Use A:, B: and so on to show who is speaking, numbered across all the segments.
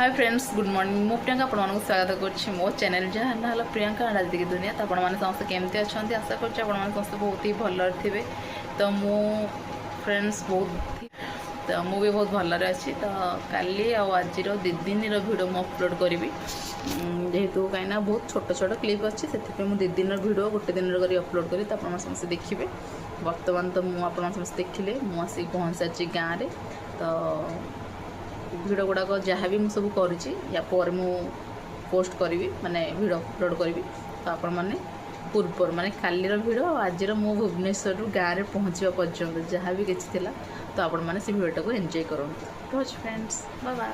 A: Hi friends good morning मु प्रियंका आपको स्वागत कर मो चैनल जहाँ ना प्रियंका राजनीति दुनिया तो आपने समस्त केमती अच्छा आशा कर समस्त बहुत ही भल थे तो मु फ्रेंड्स बहुत तो मु भी बहुत भल अच्छी तो काली आज दी दिन भिडियो मुझे अपलोड करी जेहेतु कहीं बहुत छोट छोट क्लिप अच्छी से मुझे दी दिन भिडियो गोटे दिन कर अपलोड करी तो आप समस्त देखिए। बर्तमान तो मुझे समस्त देखिले मुझे पहुँच सारी गाँव में तो भिडियो गुड़ाक जहाँ भी मुझे सब कर पोस्ट करी माने भिडियो अपलोड करी तो आपण मैंने पूर्वर माने कालीर भिडियो आज मो भुवनेश्वर गाँव में पहुँचा पर्यंत जहाँ भी किसी थिला तो आपण मैंने से भिडियो को एंजॉय करूँ फ्रेंड्स बाय बाय।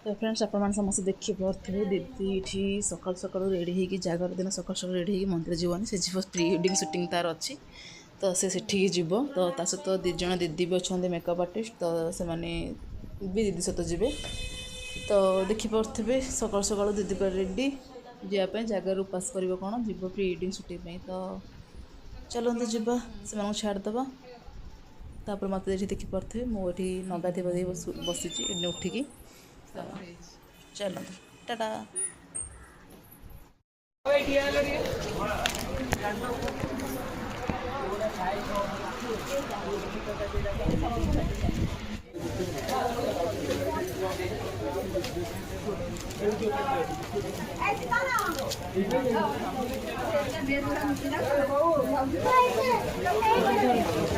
A: तो फ्रेंड्स आप समस्त देखिए पारे दीदी ये सकाल सकाल रेडी हो जागर दिन सकाल सकाल रेडी हो मंदिर जीवन से जीव प्री वेडिंग शूटिंग तार अच्छी तो से जीव तो ता सहित दी जन दीदी भी अच्छा मेकअप आर्टिस्ट तो से भी दीदी सहित जी तो देखिपे सकाल सकाल दीदी पर रेडी जावाई जगार उपास कर कौन जीव प्री वेडिंग शूटिंग तो चलते जावा से छाड़देवा तापर मत देखिपे मुझे नगाधे बधे बसी उठिकी चलो टाटा।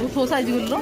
A: उठो साइज गुलो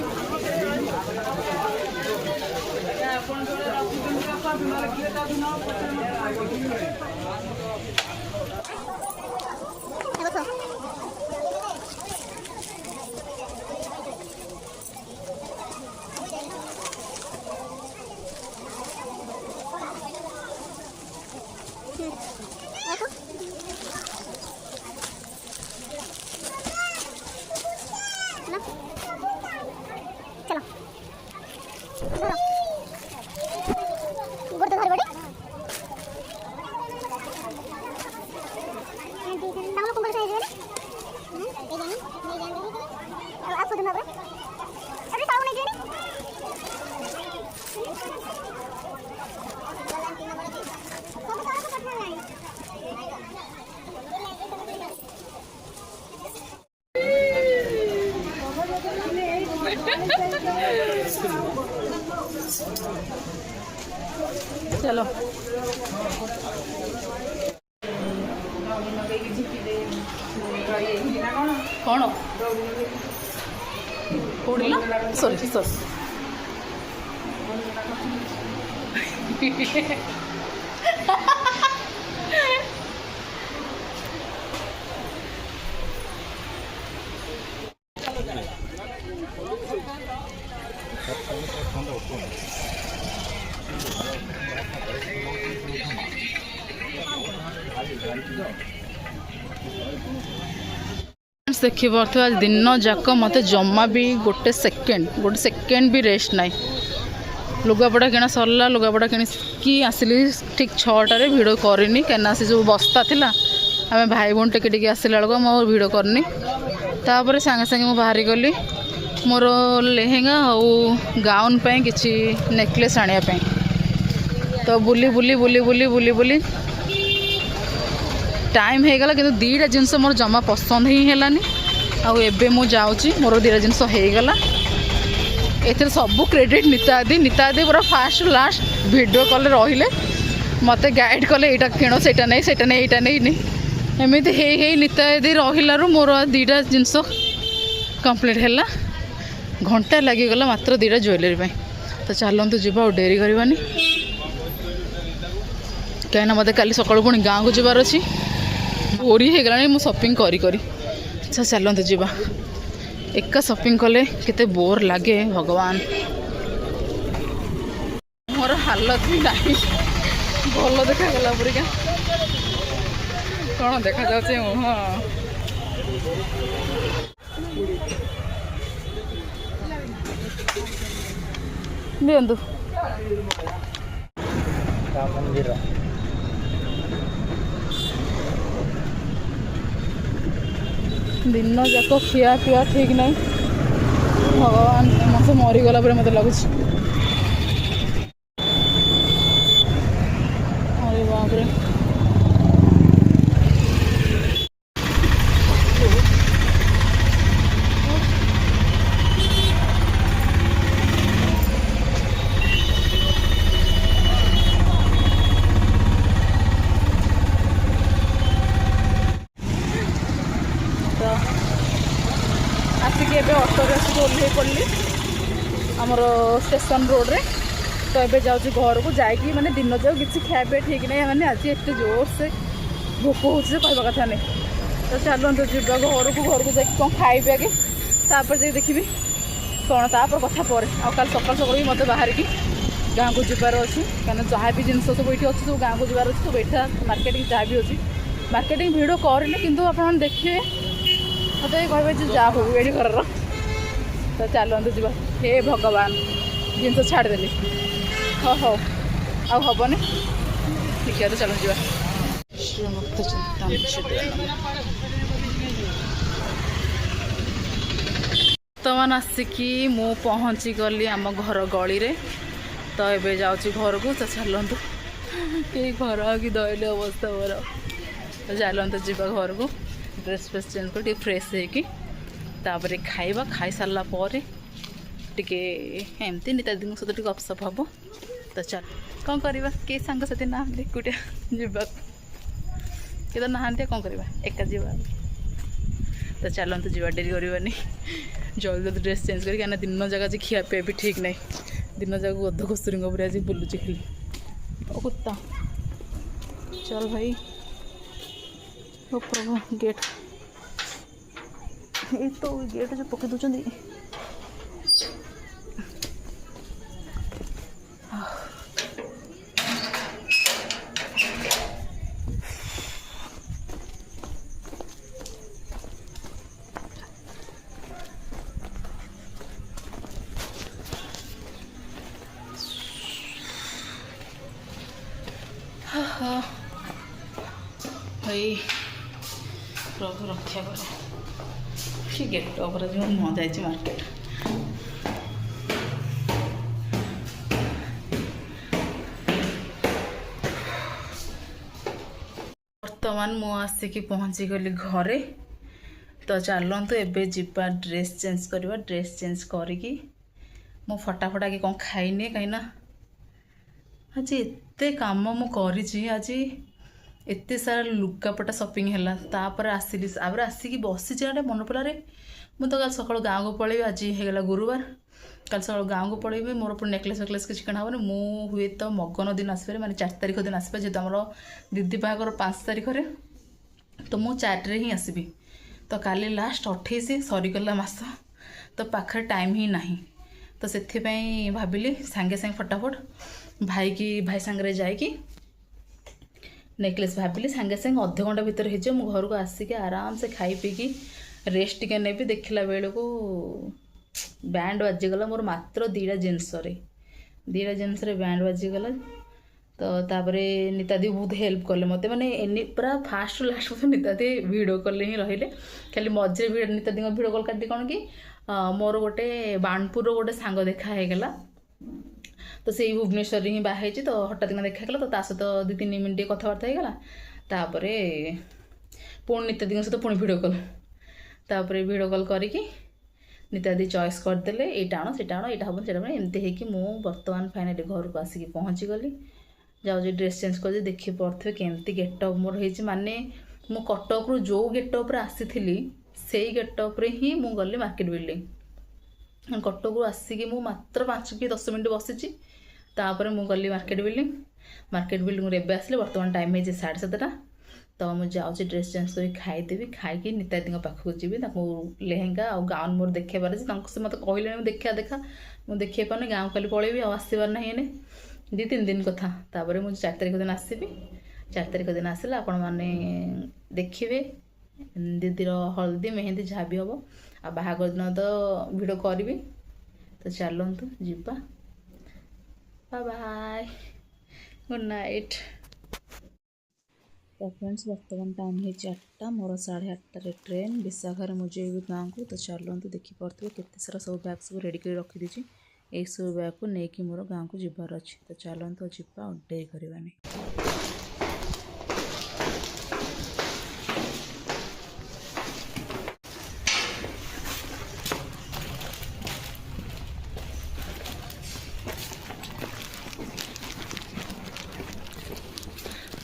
A: चलो कौन उड़ला सॉरी सॉरी देखिए पार्थ आज दिन जाक मत जमा भी गोटे सेकेंड भी रेस्ट ना लुगापड़ा किना सरला लुगापड़ा कि आसली ठीक 6टारे भिडियो करनी कहीं से जो बस्ता थिला आम भाई भौन टेके आसला बेलू मो भिडियो करनी तापर सांगे सांगे मुझे बाहरी गली मोर लेहेंगा और गाउन पे किसी नेकलेस आने तो बुली बुली बुली बुली बुली बुली टाइम हो गला कि दीटा जिनस मोर जमा पसंद ही है आउ एबे मु जाऊँगी मोर दीटा जिनस हो गला एथर सब क्रेडिट नीता दी पूरा फास्ट लास्ट वीडियो कॉल रहिले मते गाइड कले एटा किण सेटा नहीं एटा नहीं एमती हे नीता दी रहिलारू मोर दीटा जिनस कंप्लीट है घंटा लगिगला मात्र दीटा ज्वेलरी पे तो चलतु जी डेरी करवानी कहीं मत काली सकाल पुणी गाँव को जबार अच्छी ओरी हो गला मु शॉपिंग करी अच्छा चलते जीवा एका शॉपिंग कले केते बोर लगे भगवान मोर हालत भी नहीं भल देखा परिका कौन देखा जाए हाँ दिंतु दिन जाक खिया पिया ठीक नहीं भगवान मत मरीगला मत लगुच
B: आमर स्टेशन रोड रे तो ये जाऊँ घर को जाकि माने दिन जाऊ किसी खाया ठीक नहीं मैंने आज एत जोर से भोक हो कहवा कथा नहीं तो चलते जा घर को जाकि कौन खाइबे आगे तापर जाकि देखी कौन तापर कथा पर आल सकाल सकाल भी मत बाहर की गाँव को जबार अच्छी कहीं जहाँ भी जिन सब ये अच्छी सब गाँव को जबार अच्छी सब यहाँ मार्केटिंग जहाँ भी अच्छी मार्केटिंग भिड करनी कि आप देखिए मत कहे जा हो ये घर तो चलते जा हे भगवान जिनस छाड़देली हाँ हो आबनी ठीक है तो चलो जा बर्तमान आसिकी मु पहुँची गली आम घर गली रे तो ये जाऊँगी घर को तो चलतु कई घर कि दयले अवस्था मोर तो चलते जा घर को ड्रेस फ्रेस चेंज कर फ्रेश होपर खाइबा खाई सारा पर टे एमती नीतादी सहित गपसप हम तो चल कौन करवा कई सांगसाथी ना एकुटिया जा कि तो नहांती कौन करवा एका जा तो चलते जा डेरी करवानी जल्दी जल्दी ड्रेस चेंज कर दिन जगह आज खिया पिया भी ठीक नहीं दिन जगह गध घुसुरी आज बुलूची खाली कुत्ता चल भाई ओ प्रभु गेट ये तो गेट जो पकई दूसरी भाई प्रभु रक्षा कर गेट पर जो मुह जाए मार्केट बर्तमान मु आसिकी पहुँची गली घरे तो चलतु एबे जीवा ड्रेस चेंज करवा ड्रेस चेंज करी मु फटाफटा कि कौन खाइनी कहीं आज एते काम मु करी आज एते सारा लुगापटा सपिंग है आसिली आसिकी बसी मन पड़े मुझे कल सका गाँव को पलैबी आज होगा गुरुवार कल सका गाँव को पलैबी मोर पुणी नेकलेस वेकलेस किसी किणा हेनी मुझे तो मगन दिन आसपे माने 4 तारिख दिन आसपे जेहतु आम दीदी बाहागर 5 तारिख तो मुझे 4 रे ही आसबि तो काली लास्ट 28 सरीगला मस तो पाखे टाइम ही नहीं तो से भाविली सांगे सांगे फटाफट भाई सांगे जाकि नेकलेस भाविली सांगे सांगे अध घंटा भितर हो घर को आसिक आराम से खाई पीकी रेस्ट टिके ने देखला बेलू को बैंड बाजीगला मोर मात्र 2टा जिनस बैंड बाजीगला तो तापर नीतादी बहुत हेल्प कले मत मैंने पूरा फास्ट लास्ट नीतादी भिडियो कॉल ही रहिले खाली मझे नीतादी भिडियो कॉल काटी कौन कि मोर गोटे बाणपुर गोटे सांग देखा होगा तो से भुवनेश्वर ही बाहर तो हठात किना देखा तो सहित 2-3 मिनट कथबार्ता होगा तापर पुणी नीतादी सहित पुणी भिडियो कॉल तापर भिडियो कॉल करके नीतादी चॉइस करदे यहाँ आण से आण यहाँ हम से एमती हो बर्तमान फाइनाली घर को आसिक पहुँची गली जाऊँ ड्रेस चेंज कर देखी पड़े केमती गेटअप मोर हो माने मु कटक रु जो गेटअप आसी से गेटअप ही मु गली मार्केट बिल्डिंग कटक रु आसिक मु मात्र 5 कि 10 मिनट बसी तापर मु गली मार्केट बिल्डिंग रे आसली बर्तमान टाइम है 7:30 तो मुझे जाऊँगी ड्रेस चेंज कर खाईदेवी खाई नीतादी पाखक जी लेहेंगा आ गाउन मोर देखेबार से मत कहले देखा मुझे देखे पाने गाँव खाली पलैबी आसबार ना 2-3 दिन कथा तापर मुझे 4 तारिख दिन आसबि 4 तारिख दिन आसला आपण मैंने देखिए दीदीर हल्दी मेहंदी जहाँ भी हम आ बाहागर दिन तो भिडियो करी तो चलतु जीवा बाय बाय गुड नाइट तो फ्रेंड्स बर्तमान टाइम है 4टा मोर 8:30 ट्रेन विशाखा मुझे गाँव को तो चलतु देखिपे केते सारा सब बैग सब रेडी कर रखी दीजिए यही सब बैग को लेकिन मोर गाँव को जीवार अच्छी तो चलतु जीवा डेरी करवानी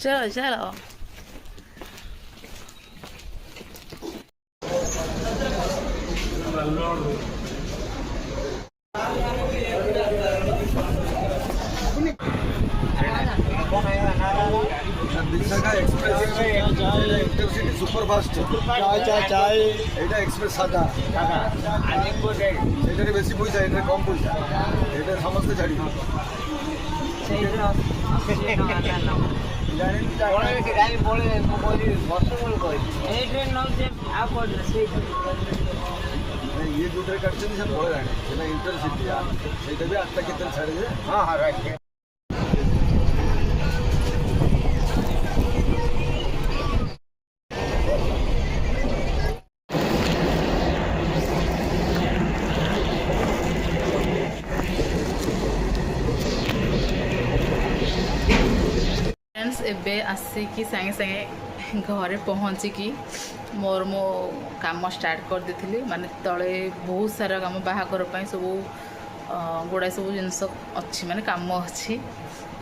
B: चलो चलो
C: দীক্ষা এক্সপ্রেস ইন্টারসিটি সুপারফাস্ট এটা এক্সপ্রেস সাদা এটারে বেশি পয়সা এটা কম পয়সা এটা সমস্ত ছাড়ি ये दूसरे करते नहीं सब बोल रहे हैं सेटा इंटरसिटी सेटा भी 8टा केतन छाड़े जे हां हां राइट
B: फ्रेंड्स एबे आसिकी सागे सागे घरे पहुँचिकी मोर मो काम स्टार्ट कर देथिली माने तले बहुत सारा काम बाहागर पई सब गुड़ा सब जिनस अच्छी माने काम अच्छी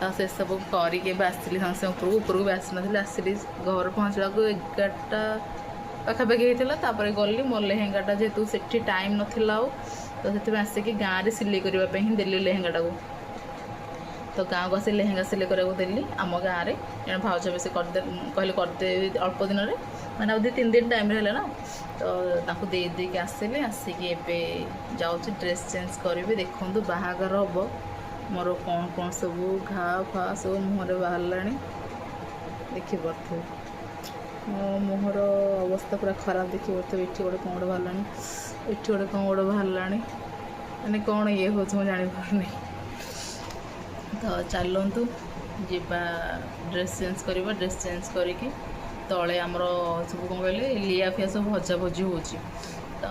B: तो से सब करके आसली सागे सागे उपरକୁ भी आसी नथिली आसली घर पहुँचला को 11टा पाखापाखि होता गली मोर लेहेंगाटा जेहेतु सेठी टाइम नथिला तो से आसिकी गाँव में सिलाई करने ही देली लेहेंगाटा को तो गाँव को आसी लेहेंगा सिलाई कराया देली आम गाँव में जन भाज भी से कहले करदे अल्प दिन में मैंने 2-3 दिन टाइम है ना तो दे देके आसिले आसिकी एबे जाऊँगी ड्रेस चेंज करी देखु बाहागर हम मोर कौन कौन सब घा फा सब मुहर बाहर देखिपे मो मुहर अवस्था पूरा खराब देखिपे ये गोटे कौन गोटे बाहर ये गोटे कौन गोटे बाहर मैंने कौन ये हो जापारनी तो चलतु जीवा ड्रेस चेंज करवा ड्रेस चेंज करके तले आमर सब कौन कहले लिया फिया सब भजा भजी हो तो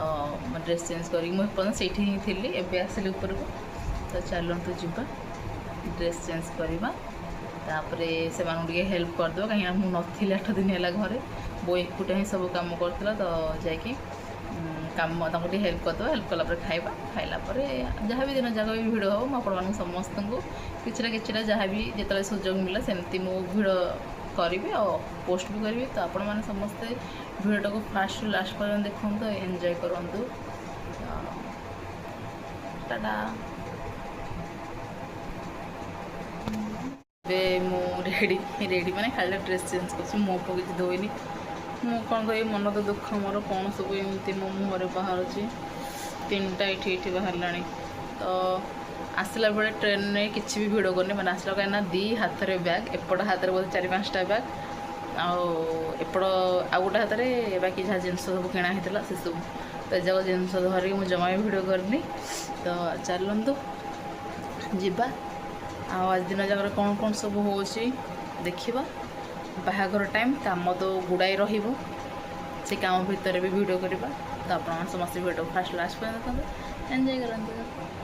B: ड्रेस चेंज करके मुझे से ही थी एवं आसिली ऊपर को तो चलतु जीवा ड्रेस चेंज करवा तापर से हेल्प करदे कहीं मुझे नी 8 दिन है घरे बो एकुटा ही सब कम करता तो जाकि काम हेल्प करदे हेल्प कलापर खाइबा खाइला जहाँ भी दिन जाक भी भिड़ हम आपण समस्त को किसी जहाँ भी जिते सुजोग मिला सेमती मु भिड़ करी और पोस्ट भी करी तो आपण मैंने समस्ते भिडटा को फास्ट लास्ट पर्यटन देखु तो एंजॉय करूँ टाटा मु रेडी मैंने खाली ड्रेस चेंज कर मो किसी धोनी मु कौन कह मन तो दुख मोर कौन सब एमती मो मुहर बाहर 3टा ये बाहर तो आसला बेले ट्रेन में किसी भी भिड़ करनी मैंने आसला कहीं 2 हाथ में बैग एपट हाथ में बोलते 4-5टा बैग आउट आ गोटे हाथ में बाकी जहाँ जिन सब किणा होता से सब तो जाक जिन धरिक मुझे जमा भी भिड़ करनी तो चलतु जीवा आज दिन जाकर कौन कौन सब हो देखा बाहागर टाइम काम तो गुड़ाई रही से काम भितर भी भिड करवा तो आप समस्त भिडियो फास्ट लास्ट पर देखते एंजॉय करते।